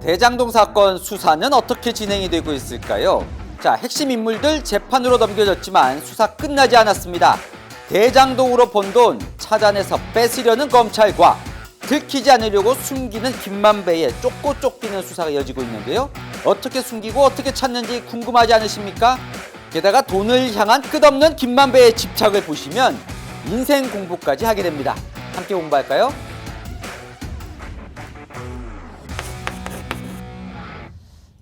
대장동 사건 수사는 어떻게 진행이 되고 있을까요? 자, 핵심 인물들 재판으로 넘겨졌지만 수사 끝나지 않았습니다. 대장동으로 번 돈 찾아내서 뺏으려는 검찰과 들키지 않으려고 숨기는 김만배의 쫓고 쫓기는 수사가 이어지고 있는데요. 어떻게 숨기고 어떻게 찾는지 궁금하지 않으십니까? 게다가 돈을 향한 끝없는 김만배의 집착을 보시면 인생 공부까지 하게 됩니다. 함께 공부할까요?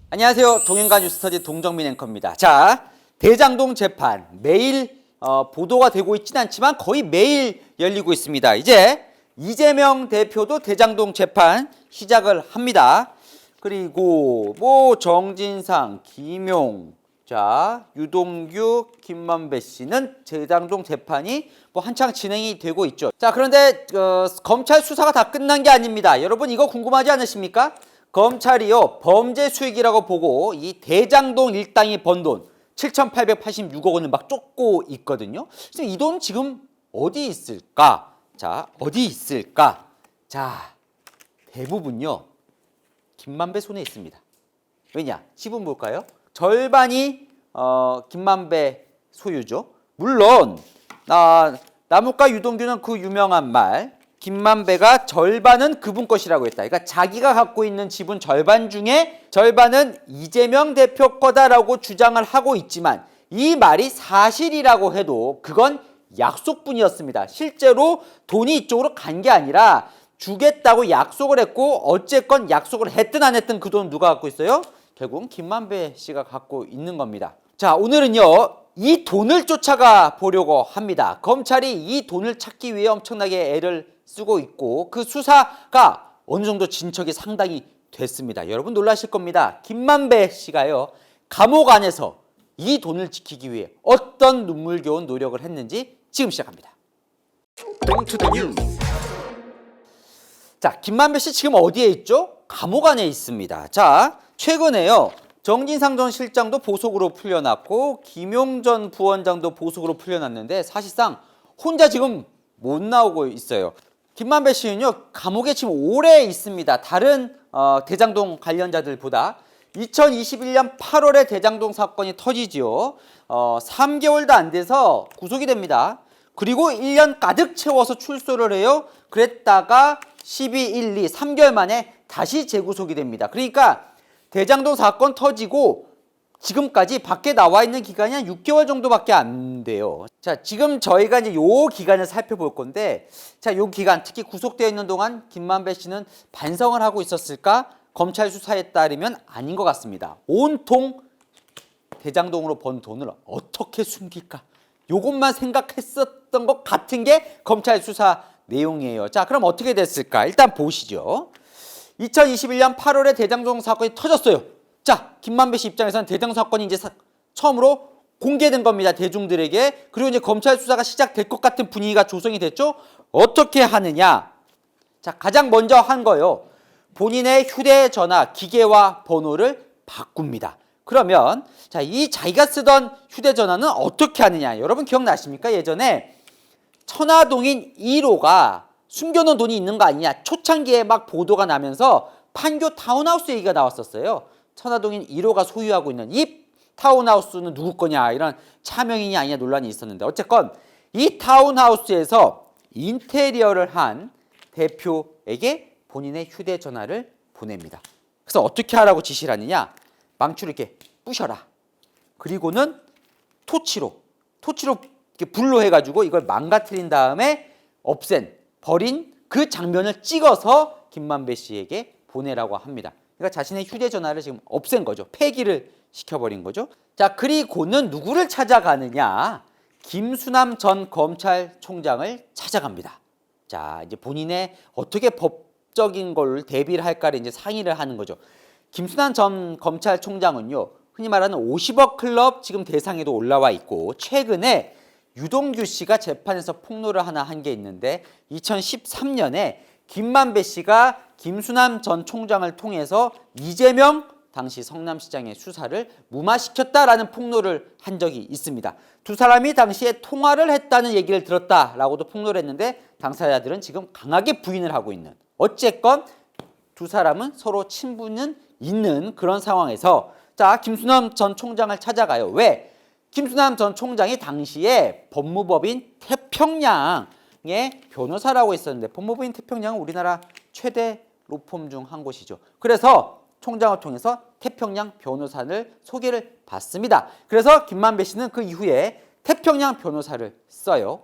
안녕하세요. 동행가 뉴스터디 동정민 앵커입니다. 자, 대장동 재판 매일 보도가 되고 있지는 않지만 거의 매일 열리고 있습니다. 이제 이재명 대표도 대장동 재판 시작을 합니다. 그리고 정진상, 김용, 유동규, 김만배 씨는 대장동 재판이 한창 진행이 되고 있죠. 자, 그런데 검찰 수사가 다 끝난 게 아닙니다. 여러분 이거 궁금하지 않으십니까? 검찰이요, 범죄 수익이라고 보고 이 대장동 일당이 번 돈 7,886억 원을 막 쫓고 있거든요. 그래서 이 돈 지금 어디 있을까? 자, 어디 있을까? 자, 대부분요, 김만배 손에 있습니다. 왜냐? 지분 볼까요? 절반이 김만배 소유죠. 물론 나무과 유동규는 그 유명한 말, 김만배가 절반은 그분 것이라고 했다. 그러니까 자기가 갖고 있는 지분 절반 중에 절반은 이재명 대표 거다라고 주장을 하고 있지만 이 말이 사실이라고 해도 그건 약속뿐이었습니다. 실제로 돈이 이쪽으로 간 게 아니라 주겠다고 약속을 했고 어쨌건 약속을 했든 안 했든 그 돈 누가 갖고 있어요? 결국은 김만배 씨가 갖고 있는 겁니다. 자, 오늘은요, 이 돈을 쫓아가 보려고 합니다. 검찰이 이 돈을 찾기 위해 엄청나게 애를 쓰고 있고 그 수사가 어느 정도 진척이 상당히 됐습니다. 여러분 놀라실 겁니다. 김만배 씨가요, 감옥 안에서 이 돈을 지키기 위해 어떤 눈물겨운 노력을 했는지 지금 시작합니다. 자, 김만배 씨 지금 어디에 있죠? 감옥 안에 있습니다. 자, 최근에요, 정진상 전 실장도 보석으로 풀려났고 김용 전 부원장도 보석으로 풀려났는데 사실상 혼자 지금 못 나오고 있어요. 김만배 씨는요, 감옥에 지금 오래 있습니다. 다른 대장동 관련자들보다. 2021년 8월에 대장동 사건이 터지지요. 3개월도 안 돼서 구속이 됩니다. 그리고 1년 가득 채워서 출소를 해요. 그랬다가 12, 1, 2, 3개월 만에 다시 재구속이 됩니다. 그러니까 대장동 사건 터지고 지금까지 밖에 나와 있는 기간이 한 6개월 정도밖에 안 돼요. 자, 지금 저희가 이제 요 기간을 살펴볼 건데, 자, 요 기간, 특히 구속되어 있는 동안 김만배 씨는 반성을 하고 있었을까? 검찰 수사에 따르면 아닌 것 같습니다. 온통 대장동으로 번 돈을 어떻게 숨길까? 요것만 생각했었던 것 같은 게 검찰 수사 내용이에요. 자, 그럼 어떻게 됐을까? 일단 보시죠. 2021년 8월에 대장동 사건이 터졌어요. 자, 김만배 씨 입장에서는 대장동 사건이 이제 처음으로 공개된 겁니다. 대중들에게. 그리고 이제 검찰 수사가 시작될 것 같은 분위기가 조성이 됐죠. 어떻게 하느냐? 자, 가장 먼저 한 거요, 본인의 휴대전화 기계와 번호를 바꿉니다. 그러면 자, 이 자기가 쓰던 휴대전화는 어떻게 하느냐? 여러분 기억나십니까? 예전에 천화동인 1호가 숨겨놓은 돈이 있는 거 아니냐, 초창기에 막 보도가 나면서 판교 타운하우스 얘기가 나왔었어요. 천화동인 1호가 소유하고 있는 이 타운하우스는 누구 거냐, 이런 차명이냐 아니냐 논란이 있었는데, 어쨌건 이 타운하우스에서 인테리어를 한 대표에게 본인의 휴대전화를 보냅니다. 그래서 어떻게 하라고 지시를 하느냐, 망치로 이렇게 부셔라. 그리고는 토치로 이렇게 불로 해가지고 이걸 망가뜨린 다음에 버린 그 장면을 찍어서 김만배 씨에게 보내라고 합니다. 그러니까 자신의 휴대전화를 지금 없앤 거죠. 폐기를 시켜버린 거죠. 자, 그리고는 누구를 찾아가느냐? 김수남 전 검찰총장을 찾아갑니다. 자, 이제 본인의 어떻게 법적인 걸 대비를 할까를 이제 상의를 하는 거죠. 김수남 전 검찰총장은요, 흔히 말하는 50억 클럽 지금 대상에도 올라와 있고, 최근에 유동규 씨가 재판에서 폭로를 하나 한 게 있는데, 2013년에 김만배 씨가 김수남 전 총장을 통해서 이재명 당시 성남시장의 수사를 무마시켰다라는 폭로를 한 적이 있습니다. 두 사람이 당시에 통화를 했다는 얘기를 들었다라고도 폭로를 했는데 당사자들은 지금 강하게 부인을 하고 있는, 어쨌건 두 사람은 서로 친분은 있는 그런 상황에서 자, 김수남 전 총장을 찾아가요. 왜? 김수남 전 총장이 당시에 법무법인 태평양의 변호사라고 있었는데 법무법인 태평양은 우리나라 최대 로펌 중 한 곳이죠. 그래서 총장을 통해서 태평양 변호사를 소개를 받습니다. 그래서 김만배 씨는 그 이후에 태평양 변호사를 써요.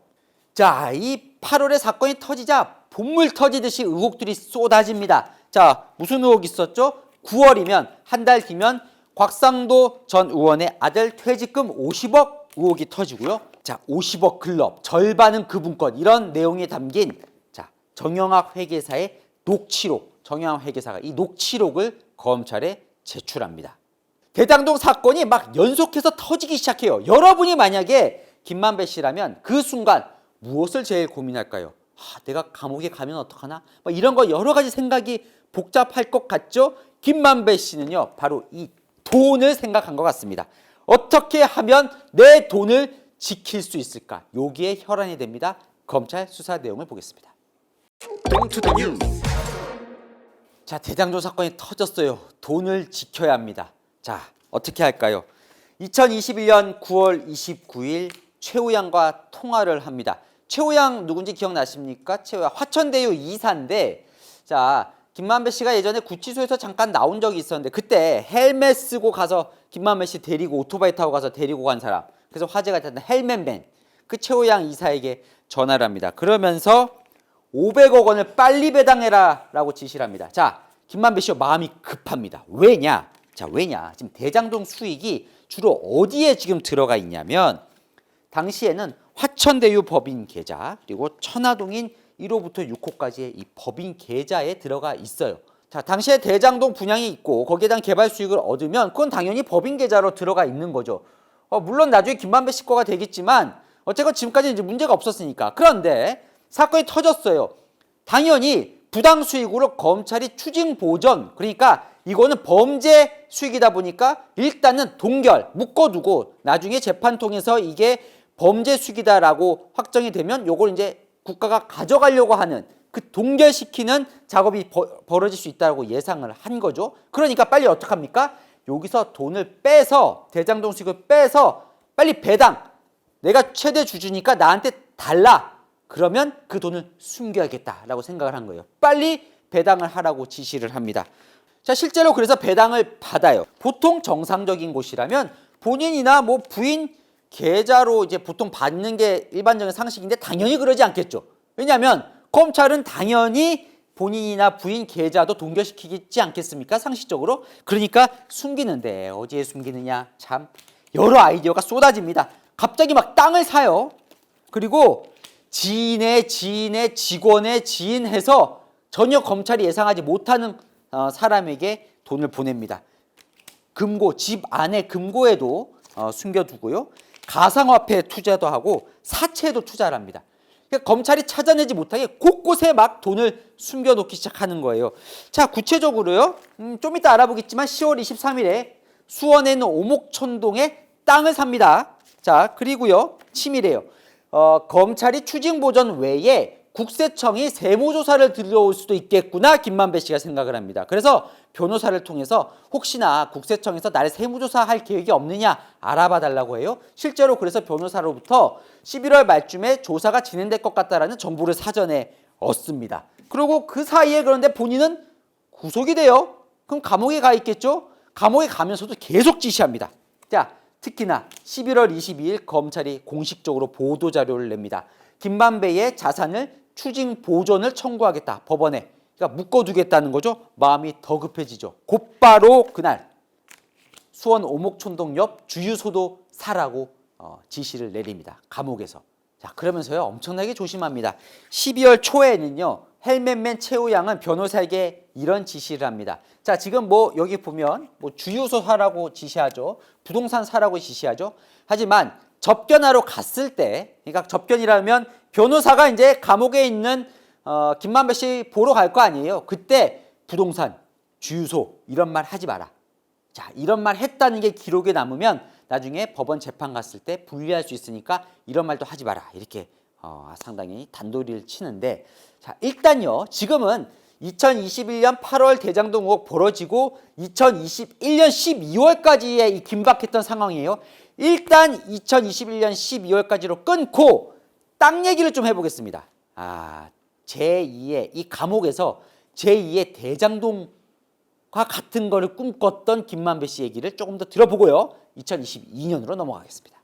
자, 이 8월에 사건이 터지자 본물 터지듯이 의혹들이 쏟아집니다. 자, 무슨 의혹이 있었죠? 9월이면 한 달 뒤면 곽상도 전 의원의 아들 퇴직금 50억 의혹이 터지고요. 자, 50억 클럽, 절반은 그분 것, 이런 내용이 담긴 자, 정영학 회계사의 녹취록, 정영학 회계사가 이 녹취록을 검찰에 제출합니다. 대장동 사건이 막 연속해서 터지기 시작해요. 여러분이 만약에 김만배 씨라면 그 순간 무엇을 제일 고민할까요? 내가 감옥에 가면 어떡하나? 이런 거 여러 가지 생각이 복잡할 것 같죠? 김만배 씨는요, 바로 이 돈을 생각한 것 같습니다. 어떻게 하면 내 돈을 지킬 수 있을까? 여기에 혈안이 됩니다. 검찰 수사 내용을 보겠습니다. 자, 대장동 사건이 터졌어요. 돈을 지켜야 합니다. 자, 어떻게 할까요? 2021년 9월 29일 최우양과 통화를 합니다. 최우양 누군지 기억나십니까? 최우양 화천대유 이사인데, 자, 김만배 씨가 예전에 구치소에서 잠깐 나온 적이 있었는데 그때 헬멧 쓰고 가서 김만배 씨 데리고 오토바이 타고 가서 데리고 간 사람, 그래서 화제가 됐던 헬멧맨, 그 최우양 이사에게 전화를 합니다. 그러면서 500억 원을 빨리 배당해라 라고 지시를 합니다. 자, 김만배 씨가 마음이 급합니다. 왜냐? 자, 왜냐? 지금 대장동 수익이 주로 어디에 지금 들어가 있냐면 당시에는 화천대유 법인 계좌 그리고 천화동인 1호부터 6호까지의 이 법인 계좌에 들어가 있어요. 자, 당시에 대장동 분양이 있고 거기에 대한 개발 수익을 얻으면 그건 당연히 법인 계좌로 들어가 있는 거죠. 물론 나중에 김만배 씨 거가 되겠지만 어쨌건 지금까지는 이제 문제가 없었으니까. 그런데 사건이 터졌어요. 당연히 부당 수익으로 검찰이 추징 보전, 그러니까 이거는 범죄 수익이다 보니까 일단은 동결, 묶어두고 나중에 재판 통해서 이게 범죄 수익이다라고 확정이 되면 요걸 이제 국가가 가져가려고 하는 그 동결시키는 작업이 벌어질 수 있다고 예상을 한 거죠. 그러니까 빨리 어떡합니까? 여기서 돈을 빼서 대장동 수익을 빼서 빨리 배당, 내가 최대 주주니까 나한테 달라. 그러면 그 돈을 숨겨야겠다라고 생각을 한 거예요. 빨리 배당을 하라고 지시를 합니다. 자, 실제로 그래서 배당을 받아요. 보통 정상적인 곳이라면 본인이나 뭐 부인 계좌로 이제 보통 받는 게 일반적인 상식인데 당연히 그러지 않겠죠. 왜냐하면 검찰은 당연히 본인이나 부인 계좌도 동결시키지 않겠습니까? 상식적으로. 그러니까 숨기는데 어디에 숨기느냐? 참 여러 아이디어가 쏟아집니다. 갑자기 막 땅을 사요. 그리고 지인의 직원의 지인 해서 전혀 검찰이 예상하지 못하는 사람에게 돈을 보냅니다. 금고, 집 안에 금고에도 숨겨두고요. 가상화폐 투자도 하고 사채에도 투자를 합니다. 그러니까 검찰이 찾아내지 못하게 곳곳에 막 돈을 숨겨놓기 시작하는 거예요. 자, 구체적으로요. 좀 이따 알아보겠지만 10월 23일에 수원에 있는 오목천동에 땅을 삽니다. 자, 그리고요. 치밀해요. 검찰이 추징 보전 외에 국세청이 세무조사를 들어올 수도 있겠구나 김만배 씨가 생각을 합니다. 그래서 변호사를 통해서 혹시나 국세청에서 나를 세무조사할 계획이 없느냐 알아봐 달라고 해요. 실제로 그래서 변호사로부터 11월 말쯤에 조사가 진행될 것 같다라는 정보를 사전에 얻습니다. 그리고 그 사이에 그런데 본인은 구속이 돼요. 그럼 감옥에 가 있겠죠? 감옥에 가면서도 계속 지시합니다. 자, 특히나 11월 22일 검찰이 공식적으로 보도자료를 냅니다. 김만배의 자산을 추징 보전을 청구하겠다. 법원에. 그러니까 묶어두겠다는 거죠. 마음이 더 급해지죠. 곧바로 그날 수원 오목촌동 옆 주유소도 사라고 지시를 내립니다. 감옥에서. 자, 그러면서요 엄청나게 조심합니다. 12월 초에는요 헬멧맨 최우양은 변호사에게 이런 지시를 합니다. 자, 지금 뭐 여기 보면 뭐 주유소 사라고 지시하죠. 부동산 사라고 지시하죠. 하지만 접견하러 갔을 때, 그러니까 접견이라면 변호사가 이제 감옥에 있는 김만배 씨 보러 갈 거 아니에요. 그때 부동산, 주유소 이런 말 하지 마라. 자, 이런 말 했다는 게 기록에 남으면 나중에 법원 재판 갔을 때 불리할 수 있으니까 이런 말도 하지 마라. 이렇게 상당히 단도리를 치는데, 자, 일단요 지금은 2021년 8월 대장동 의혹 벌어지고 2021년 12월까지의 이 긴박했던 상황이에요. 일단 2021년 12월까지로 끊고 땅 얘기를 좀 해보겠습니다. 제2의 이 감옥에서 제2의 대장동과 같은 거를 꿈꿨던 김만배 씨 얘기를 조금 더 들어보고요. 2022년으로 넘어가겠습니다.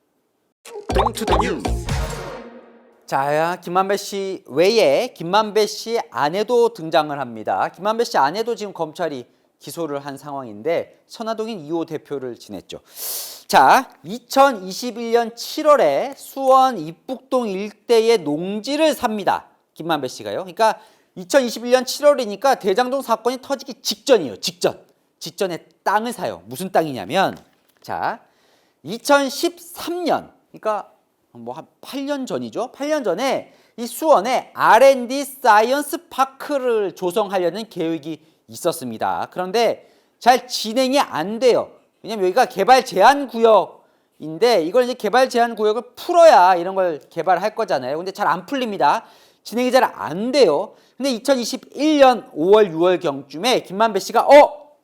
자, 김만배 씨 외에 김만배 씨 아내도 등장을 합니다. 김만배 씨 아내도 지금 검찰이 기소를 한 상황인데 천화동인 2호 대표를 지냈죠. 자, 2021년 7월에 수원 입북동 일대의 농지를 삽니다. 김만배 씨가요. 그러니까 2021년 7월이니까 대장동 사건이 터지기 직전이에요. 직전에 땅을 사요. 무슨 땅이냐면 자, 2013년 그러니까 뭐 한 8년 전이죠. 8년 전에 이 수원에 R&D 사이언스 파크를 조성하려는 계획이 있었습니다. 그런데 잘 진행이 안 돼요. 왜냐면 여기가 개발 제한 구역인데 이걸 이제 개발 제한 구역을 풀어야 이런 걸 개발할 거잖아요. 근데 잘 안 풀립니다. 진행이 잘 안 돼요. 근데 2021년 5월 6월 경쯤에 김만배 씨가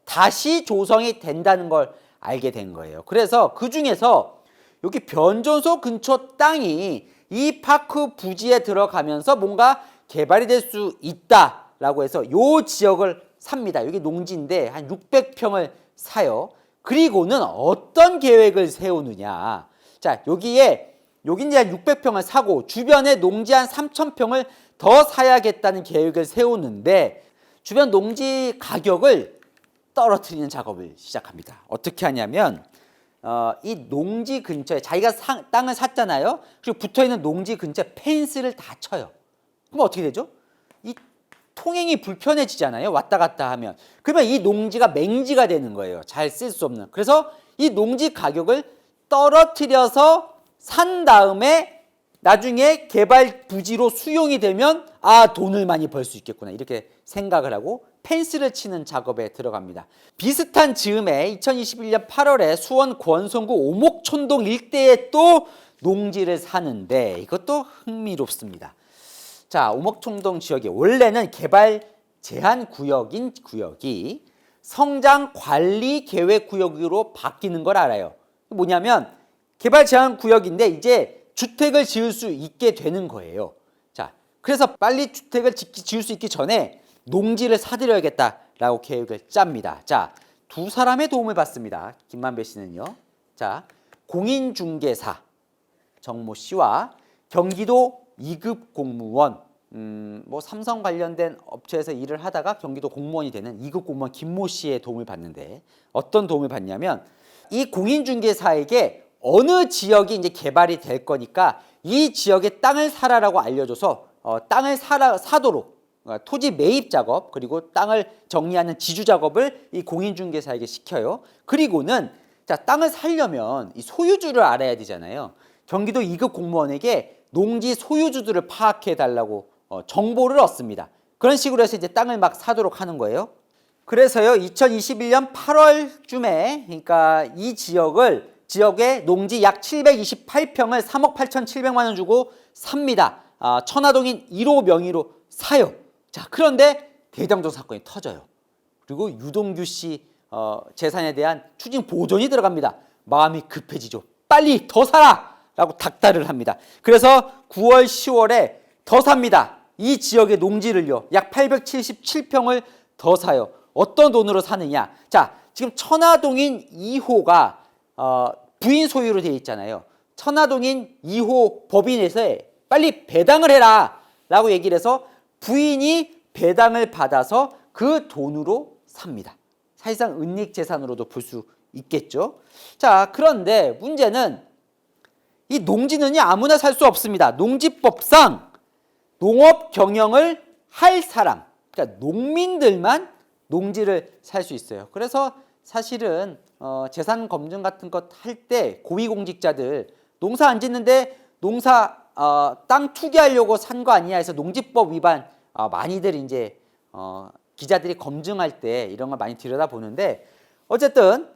다시 조성이 된다는 걸 알게 된 거예요. 그래서 그 중에서 여기 변전소 근처 땅이 이 파크 부지에 들어가면서 뭔가 개발이 될 수 있다라고 해서 요 지역을 삽니다. 여기 농지인데 한 600평을 사요. 그리고는 어떤 계획을 세우느냐. 자, 여기 이제 한 600평을 사고 주변에 농지 한 3,000평을 더 사야겠다는 계획을 세우는데 주변 농지 가격을 떨어뜨리는 작업을 시작합니다. 어떻게 하냐면 이 농지 근처에 자기가 땅을 샀잖아요. 그리고 붙어있는 농지 근처에 펜스를 다 쳐요. 그럼 어떻게 되죠? 이 통행이 불편해지잖아요. 왔다 갔다 하면. 그러면 이 농지가 맹지가 되는 거예요. 잘 쓸 수 없는. 그래서 이 농지 가격을 떨어뜨려서 산 다음에 나중에 개발 부지로 수용이 되면 돈을 많이 벌 수 있겠구나 이렇게 생각을 하고 펜스를 치는 작업에 들어갑니다. 비슷한 즈음에 2021년 8월에 수원 권성구 오목촌동 일대에 또 농지를 사는데 이것도 흥미롭습니다. 자, 오목촌동 지역이 원래는 개발 제한 구역인 구역이 성장 관리 계획 구역으로 바뀌는 걸 알아요. 뭐냐면 개발 제한 구역인데 이제 주택을 지을 수 있게 되는 거예요. 자, 그래서 빨리 주택을 지을 수 있기 전에 농지를 사들여야겠다라고 계획을 짭니다. 자, 두 사람의 도움을 받습니다. 김만배 씨는요. 자, 공인중개사 정모 씨와 경기도 2급 공무원, 뭐 삼성 관련된 업체에서 일을 하다가 경기도 공무원이 되는 2급 공무원 김모 씨의 도움을 받는데 어떤 도움을 받냐면 이 공인중개사에게 어느 지역이 이제 개발이 될 거니까 이 지역에 땅을 사라라고 알려줘서 땅을 사도록 토지 매입 작업 그리고 땅을 정리하는 지주 작업을 이 공인중개사에게 시켜요. 그리고는 자, 땅을 사려면 이 소유주를 알아야 되잖아요. 경기도 2급 공무원에게 농지 소유주들을 파악해 달라고 정보를 얻습니다. 그런 식으로 해서 이제 땅을 막 사도록 하는 거예요. 그래서요 2021년 8월쯤에 그러니까 이 지역에 농지 약 728평을 3억 8,700만 원 주고 삽니다. 천화동인 1호 명의로 사요. 자, 그런데 대장동 사건이 터져요. 그리고 유동규 씨 재산에 대한 추징 보전이 들어갑니다. 마음이 급해지죠. 빨리 더 사라! 라고 닥달을 합니다. 그래서 9월, 10월에 더 삽니다. 이 지역의 농지를요. 약 877평을 더 사요. 어떤 돈으로 사느냐. 자, 지금 천화동인 2호가 부인 소유로 되어 있잖아요. 천화동인 2호 법인에서 빨리 배당을 해라! 라고 얘기를 해서 부인이 배당을 받아서 그 돈으로 삽니다. 사실상 은닉재산으로도 볼 수 있겠죠. 자, 그런데 문제는 이 농지는요 아무나 살 수 없습니다. 농지법상 농업 경영을 할 사람, 그러니까 농민들만 농지를 살 수 있어요. 그래서 사실은 재산 검증 같은 것 할 때 고위공직자들 농사 안 짓는데 농사 땅 투기하려고 산 거 아니냐 해서 농지법 위반 많이들 이제 기자들이 검증할 때 이런 걸 많이 들여다보는데 어쨌든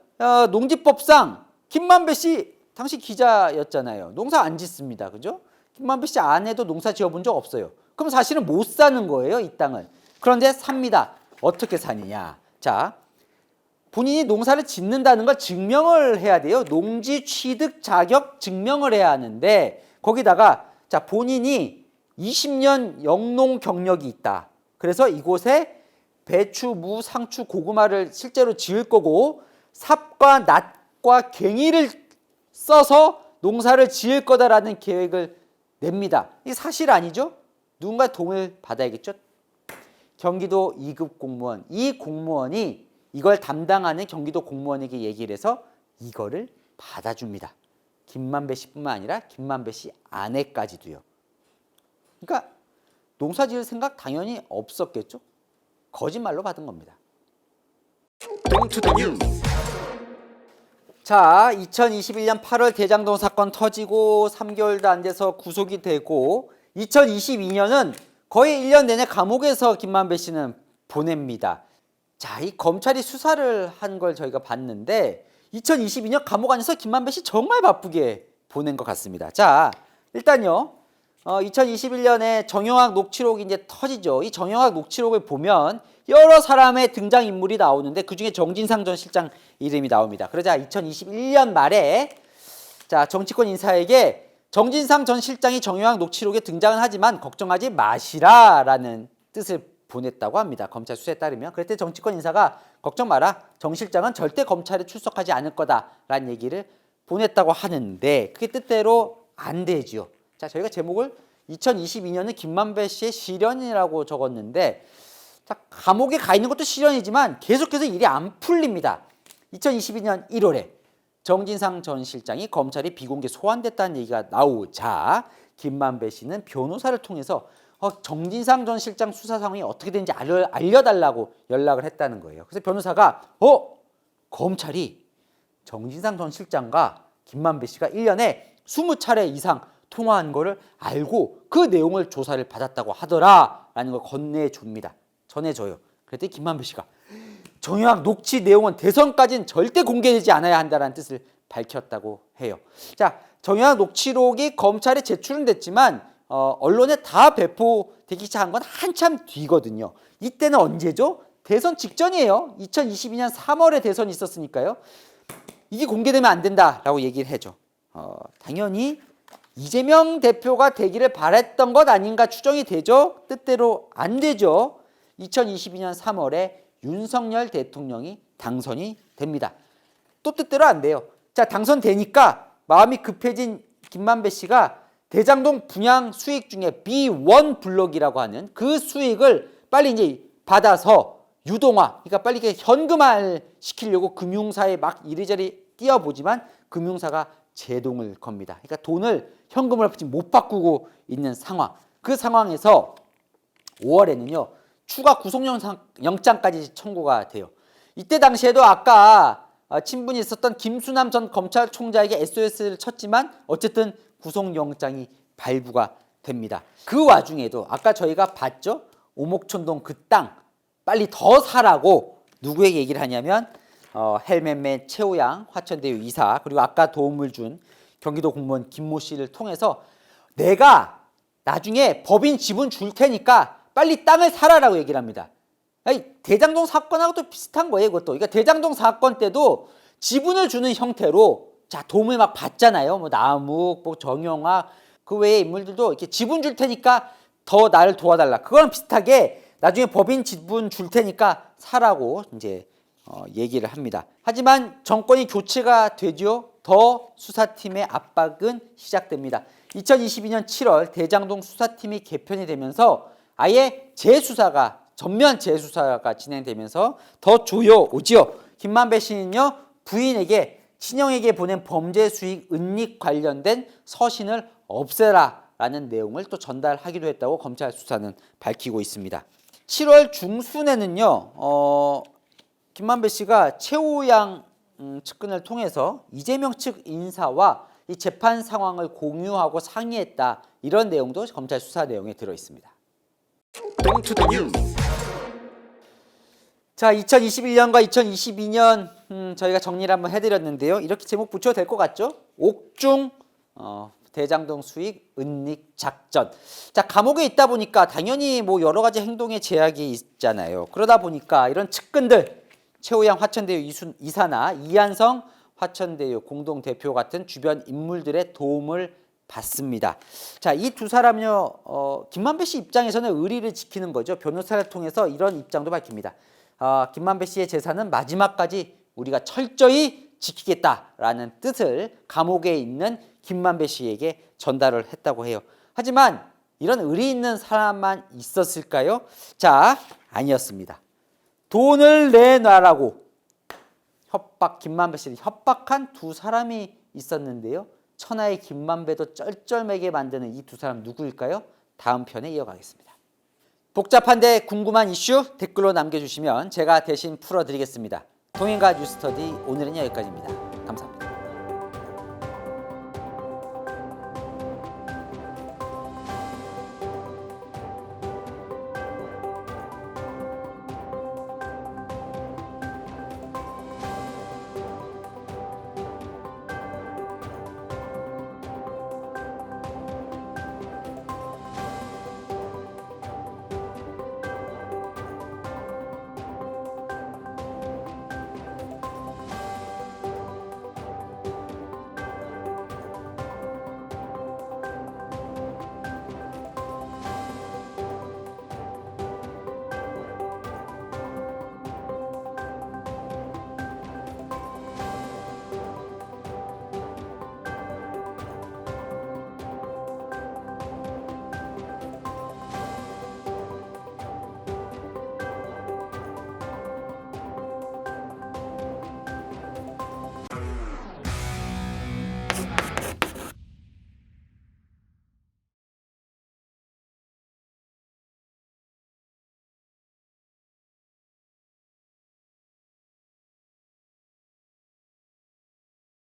농지법상 김만배 씨 당시 기자였잖아요. 농사 안 짓습니다. 그죠? 김만배 씨 아내도 농사 지어본 적 없어요. 그럼 사실은 못 사는 거예요, 이 땅을. 그런데 삽니다. 어떻게 사느냐? 자, 본인이 농사를 짓는다는 걸 증명을 해야 돼요. 농지 취득 자격 증명을 해야 하는데 거기다가 자, 본인이 20년 영농 경력이 있다. 그래서 이곳에 배추, 무, 상추, 고구마를 실제로 지을 거고 삽과 낫과 괭이를 써서 농사를 지을 거다라는 계획을 냅니다. 이게 사실 아니죠? 누군가 동을 받아야겠죠? 경기도 2급 공무원, 이 공무원이 이걸 담당하는 경기도 공무원에게 얘기를 해서 이거를 받아줍니다. 김만배 씨뿐만 아니라 김만배 씨 아내까지도요. 그러니까 농사 지을 생각 당연히 없었겠죠? 거짓말로 받은 겁니다. 자, 2021년 8월 대장동 사건 터지고 3개월도 안 돼서 구속이 되고 2022년은 거의 1년 내내 감옥에서 김만배 씨는 보냅니다. 자, 이 검찰이 수사를 한 걸 저희가 봤는데 2022년 감옥 안에서 김만배 씨 정말 바쁘게 보낸 것 같습니다. 자, 일단요. 2021년에 정영학 녹취록이 이제 터지죠. 이 정영학 녹취록을 보면 여러 사람의 등장인물이 나오는데 그중에 정진상 전 실장 이름이 나옵니다. 그러자 2021년 말에 자, 정치권 인사에게 정진상 전 실장이 정영학 녹취록에 등장은 하지만 걱정하지 마시라라는 뜻을 보냈다고 합니다. 검찰 수사에 따르면. 그랬더니 정치권 인사가 걱정 마라. 정 실장은 절대 검찰에 출석하지 않을 거다라는 얘기를 보냈다고 하는데 그게 뜻대로 안 되죠. 자, 저희가 제목을 2022년은 김만배 씨의 시련이라고 적었는데 자, 감옥에 가 있는 것도 시련이지만 계속해서 일이 안 풀립니다. 2022년 1월에 정진상 전 실장이 검찰이 비공개 소환됐다는 얘기가 나오자 김만배 씨는 변호사를 통해서 정진상 전 실장 수사 상황이 어떻게 되는지 알려달라고 연락을 했다는 거예요. 그래서 변호사가 검찰이 정진상 전 실장과 김만배 씨가 1년에 20차례 이상 통화한 거를 알고 그 내용을 조사를 받았다고 하더라라는 걸 건네줍니다. 전해줘요. 그랬더니 김만배 씨가 정영학 녹취 내용은 대선까지는 절대 공개되지 않아야 한다는 뜻을 밝혔다고 해요. 자, 정영학 녹취록이 검찰에 제출은 됐지만 언론에 다 배포되기 시작한 건 한참 뒤거든요. 이때는 언제죠? 대선 직전이에요. 2022년 3월에 대선이 있었으니까요. 이게 공개되면 안 된다라고 얘기를 해줘. 당연히 이재명 대표가 되기를 바랬던 것 아닌가 추정이 되죠? 뜻대로 안 되죠. 2022년 3월에 윤석열 대통령이 당선이 됩니다. 또 뜻대로 안 돼요. 자, 당선되니까 마음이 급해진 김만배 씨가 대장동 분양 수익 중에 B1 블록이라고 하는 그 수익을 빨리 이제 받아서 유동화, 그러니까 빨리 현금화 시키려고 금융사에 막 이리저리 뛰어보지만 금융사가 제동을 겁니다. 그러니까 돈을 현금으로 못 바꾸고 있는 상황. 그 상황에서 5월에는요. 추가 구속영장까지 청구가 돼요. 이때 당시에도 아까 친분이 있었던 김수남 전 검찰총장에게 SOS를 쳤지만 어쨌든 구속영장이 발부가 됩니다. 그 와중에도 아까 저희가 봤죠? 오목촌동 그 땅 빨리 더 사라고 누구에게 얘기를 하냐면 헬멧맨 최우양 화천대유 이사 그리고 아까 도움을 준 경기도 공무원 김모 씨를 통해서 내가 나중에 법인 지분 줄 테니까 빨리 땅을 사라라고 얘기를 합니다. 아니, 대장동 사건하고도 비슷한 거예요, 이것도. 그러니까 대장동 사건 때도 지분을 주는 형태로 자, 도움을 막 받잖아요. 뭐 남욱, 뭐 정영학 그 외의 인물들도 이렇게 지분 줄 테니까 더 나를 도와달라. 그거랑 비슷하게 나중에 법인 지분 줄 테니까 사라고 이제 얘기를 합니다. 하지만 정권이 교체가 되죠. 더 수사팀의 압박은 시작됩니다. 2022년 7월 대장동 수사팀이 개편이 되면서 아예 재수사가 전면 재수사가 진행되면서 더 조여오지요. 김만배 씨는요 부인에게 친형에게 보낸 범죄 수익 은닉 관련된 서신을 없애라라는 내용을 또 전달하기도 했다고 검찰 수사는 밝히고 있습니다. 7월 중순에는요 김만배 씨가 최우양 측근을 통해서 이재명 측 인사와 이 재판 상황을 공유하고 상의했다 이런 내용도 검찰 수사 내용에 들어 있습니다. 자, 2021년과 2022년 저희가 정리를 한번 해드렸는데요. 이렇게 제목 붙여도 될 것 같죠? 옥중 대장동 수익 은닉 작전. 자, 감옥에 있다 보니까 당연히 뭐 여러 가지 행동에 제약이 있잖아요. 그러다 보니까 이런 측근들, 최우양 화천대유 이사나 이한성 화천대유 공동대표 같은 주변 인물들의 도움을 받습니다. 자, 이 두 사람은요, 김만배 씨 입장에서는 의리를 지키는 거죠. 변호사를 통해서 이런 입장도 밝힙니다. 김만배 씨의 재산은 마지막까지 우리가 철저히 지키겠다라는 뜻을 감옥에 있는 김만배 씨에게 전달을 했다고 해요. 하지만 이런 의리 있는 사람만 있었을까요? 자, 아니었습니다. 돈을 내놔라고 김만배 씨를 협박한 두 사람이 있었는데요. 천하의 김만배도 쩔쩔매게 만드는 이 두 사람 누구일까요? 다음 편에 이어가겠습니다. 복잡한데 궁금한 이슈 댓글로 남겨주시면 제가 대신 풀어드리겠습니다. 동행가 뉴스터디 오늘은 여기까지입니다.